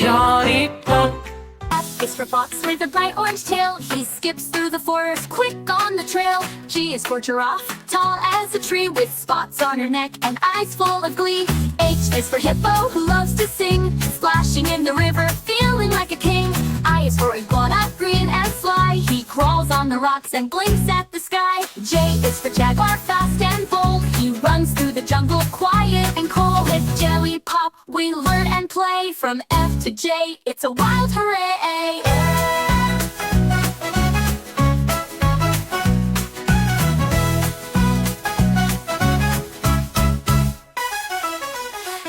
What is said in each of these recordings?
Jollypop. F is for fox with a bright orange tail. He skips through the forest, quick on the trail. G is for giraffe, tall as a tree, with spots on her neck and eyes full of glee. H is for hippo, who loves to sing, splashing in the river, feeling like a king. I is for iguana, green and sly. He crawls on the rocks and blinks at the sky. J is for jaguar, fast and bold. He runs through the jungle, quiet and cold. With Jollypop, we learn and play. From F to J, it's a wild hooray!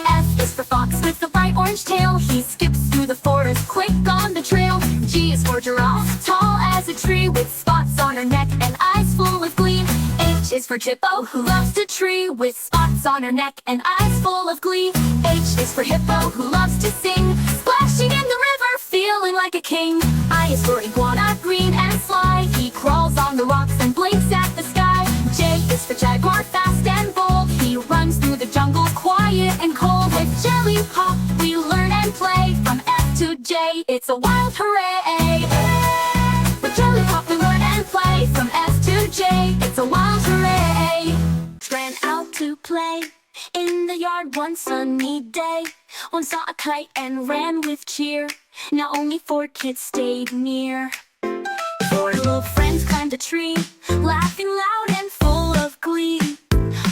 F is for fox with the bright orange tail. He skips through the forest, quick on the trail. G is for giraffe, tall as a tree, with spots on her neck and eyes full of glee. H is for hippo, who loves to tree, with spots on her neck and eyes full of glee. H is for hippo, who loves to sing, splashing in the river, feeling like a king. I is for iguana, green and sly. He crawls on the rocks and blinks at the sky. J is for jaguar, fast and bold. He runs through the jungle, quiet and cold. With Jollypop, we learn and play. From F to J, it's a wild hooray! With Jollypop, we learn and play. From F to J, it's a wild hooray! Ran out to play in the yard one sunny day. One saw a kite and ran with cheer. Now only 4 kids stayed near. 4 little friends climbed a tree, laughing loud and full of glee.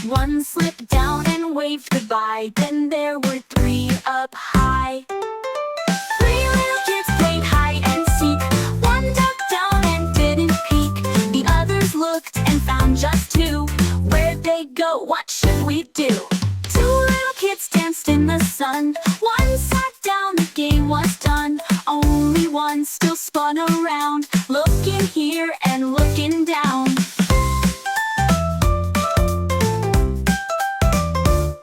One slipped down and waved goodbye. Then there were 3 up high. 3 little kids played hide and seek. One ducked down and didn't peek. The others looked and found just 2. Where'd they go? What should we do? 2 little kids danced in the sun. One sat down, the game was done. Only one still spun around, looking here and looking down.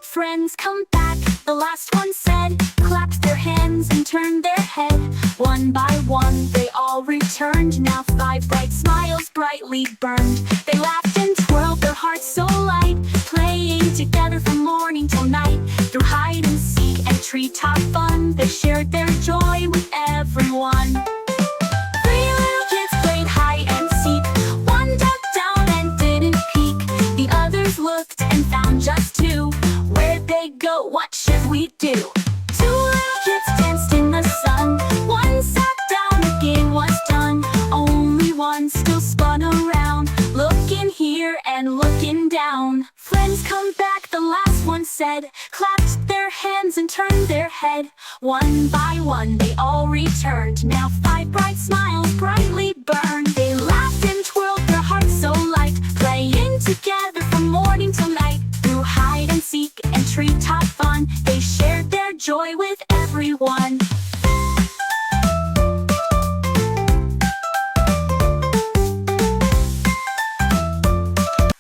Friends, come back, the last one said, clapped their hands and turned their head. One by one they all returned. Now 5 bright smiles brightly burned. They laughed and twirled, their hearts so light, playing together from morning till night. Through hide and seek and treetop fun, they shared their joy with everyone. 3 little kids played hide and seek. One ducked down and didn't peek. The others looked and found just 2. Where'd they go? What should we do? 2 little kids danced in the sun. One sat down, the game was done. Only one still spun around, looking here and looking down. Friends, come back, the last one said, clapped their hands and turned their head. One by one they all returned. Now 5 bright smiles brightly burned. They laughed and twirled, their hearts so light, playing together from morning till night. Through hide and seek and treetop fun, they shared their joy with everyone.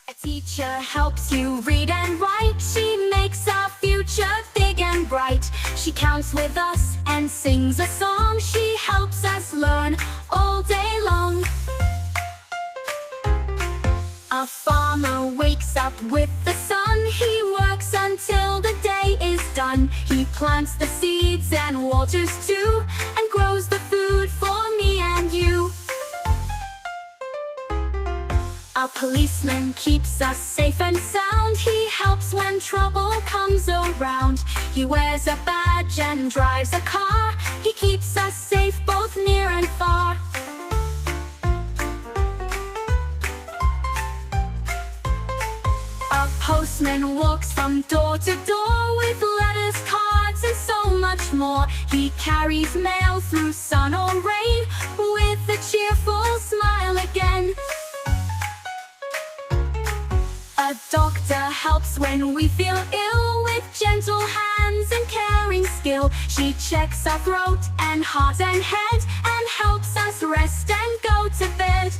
A teacher helps you read and write. She makes our future big and bright. She counts with us and sings a song. She helps us learn all day long. A farmer wakes up with the sun. He works until the day is done. He plants the seeds and waters too, and grows the food for me and you. A policeman keeps us safe and sound. He helps when trouble comes around. He wears a badge and drives a car. He keeps us safe both near and far. A postman walks from door to door with letters, cards, and so much more. He carries mail through sun or rain with a cheerful smile again. A doctor helps when we feel ill with gentle hands and caring skill. She checks our throat and heart and head and helps us rest and go to bed.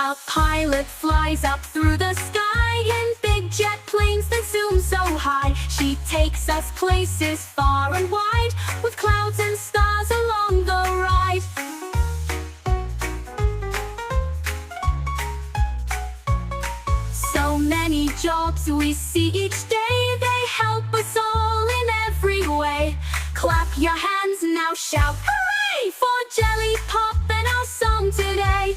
A pilot flies up through the sky in big jet planes that zoom so high. She takes us places far and wide with clouds and stars along the ride. So many jobs we see each day, they help us all in every way. Clap your hands now, shout hooray for Jollypop and our song today.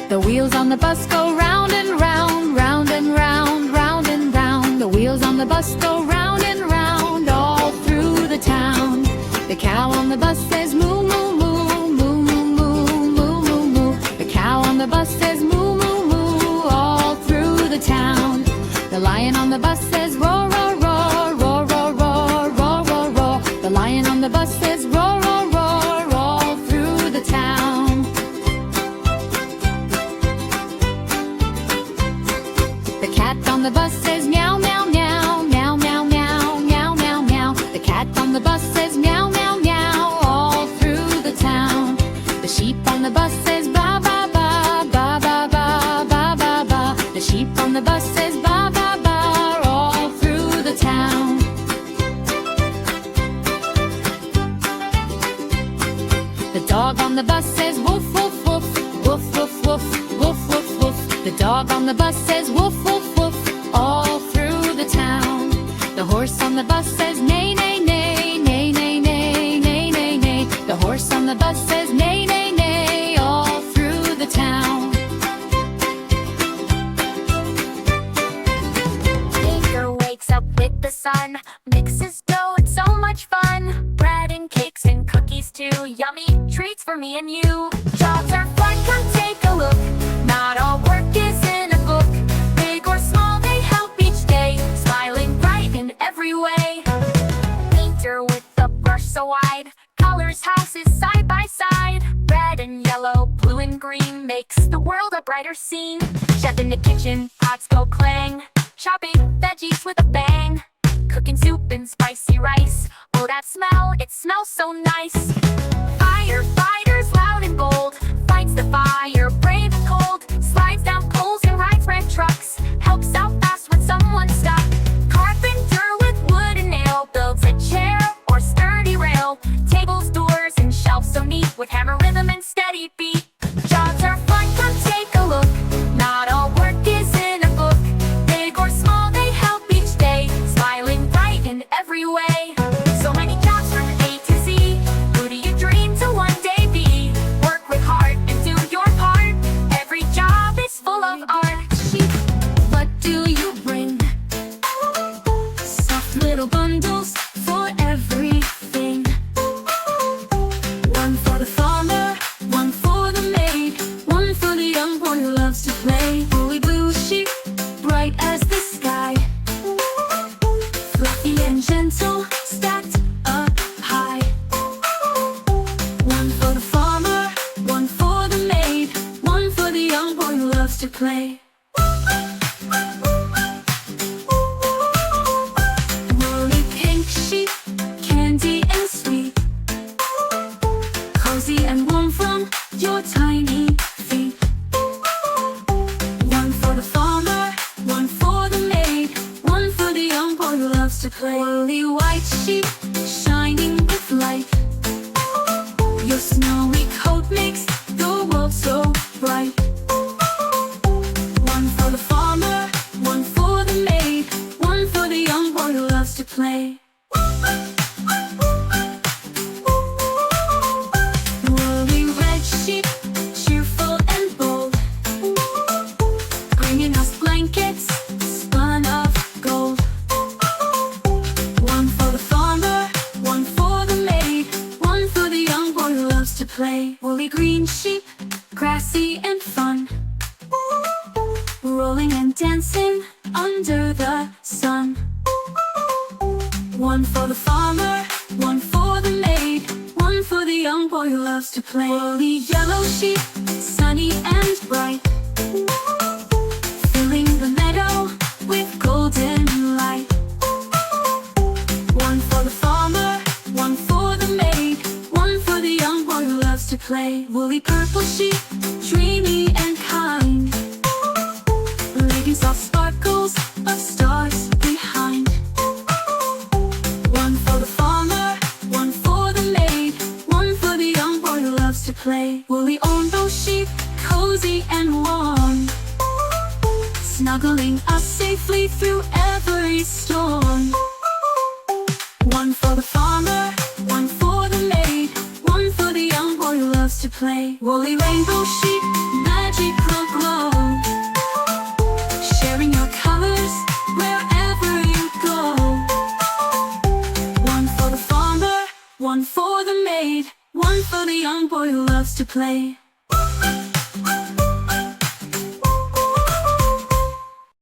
The wheels on the bus go round and round, round and round, round and round. The wheels on the bus go round and round all through the town. The cow on the bus says moo, moo, moo, moo, moo, moo, moo, moo, moo. The cow on the bus says moo, moo, moo, all through the town. The lion on the bus says roar, roar, roar, roar, roar, roar, roar, roar, roar. The lion on the bus says roar, roar, roar, all through the town. The cat on the bus says meow, meow, meow, meow, meow, meow, meow, meow, meow. The cat on the bus says meow, meow, meow, all through the town. The sheep on the bus says ba, ba, ba, ba, ba, ba, ba, ba, ba. The sheep on the bus says ba, ba, ba, all through the town. The dog on the bus says woof, woof, woof, woof, woof, woof, woof, woof, woof. The dog on the bus says woof, woof, woof, all through the town. The horse on the bus says neigh, neigh, neigh, neigh, neigh, neigh, neigh, neigh, neigh. The horse on the bus says neigh, neigh, neigh, all through the town. Baker wakes up with the sun, mixes dough, it's so much fun. Bread and cakes and cookies too, yummy treats for me and you. Jobs are fun, come take a look. Not all work is in a book. Big or small, they help each day, smiling bright in every way. Painter with the brush so wide, colors houses side by side. Red and yellow, blue and green, makes the world a brighter scene. Chef in the kitchen, pots go clang, chopping veggies with a bang. Cooking soup and spicy rice, oh that smell, it smells so nice. Firefighters loud and bold, fights the fire brave and cold. Slides down poles and rides red trucks, helps out fast when someone's stuck. Carpenter with wood and nail, builds a chair or sturdy rail. Tables, doors and shelves so neat, with hammer rhythm and steady beat. Jobs are fun, come take a look. Not all work is in a book. Big or small, they help each day, smiling bright in every way. So many jobs from A to Z. Who do you dream to one day be? Work with heart and do your part. Every job is full of art. What do you bring? Soft little bundles for everything. One for the farmer, one for the maid, one for the young boy who loves to play. Woolly blue sheep, bright as the sky, fluffy and gentle, stacked up high. One for the farmer, one for the maid, one for the young boy who loves to play. Woolly pink sheep, candy and sweet, cozy and warm from your tiny feet. One for the farmer, one for the maid, one for the young boy who loves to play. Woolly white sheep, shining with light, your snowy coat makes the world so bright. One for the farmer, one for the maid, one for the young boy who loves to play. Woolly red sheep, cheerful and bold, bringing us blankets spun of gold. One for the farmer, one for the maid, one for the young boy who loves to play. Woolly green sheep, grassy and fun, rolling and dancing under the sun. One for the farmer, one for the maid, one for the young boy who loves to play. Woolly yellow sheep, sunny and bright, filling the meadow with golden light. One for the farmer, one for the maid, one for the young boy who loves to play. Woolly purple sheep, dreamy and kind, leaving soft sparkles of stars behind. One for the farmer, one for the maid, one for the young boy who loves to play. Woolly orange sheep, cozy and warm, snuggling us in safely through every storm. One for the farmer, one for the maid, one for the young boy who loves to play. Woolly rainbow sheep, magical glow, sharing your colors wherever you go. One for the farmer, one for the maid, one for the young boy who loves to play.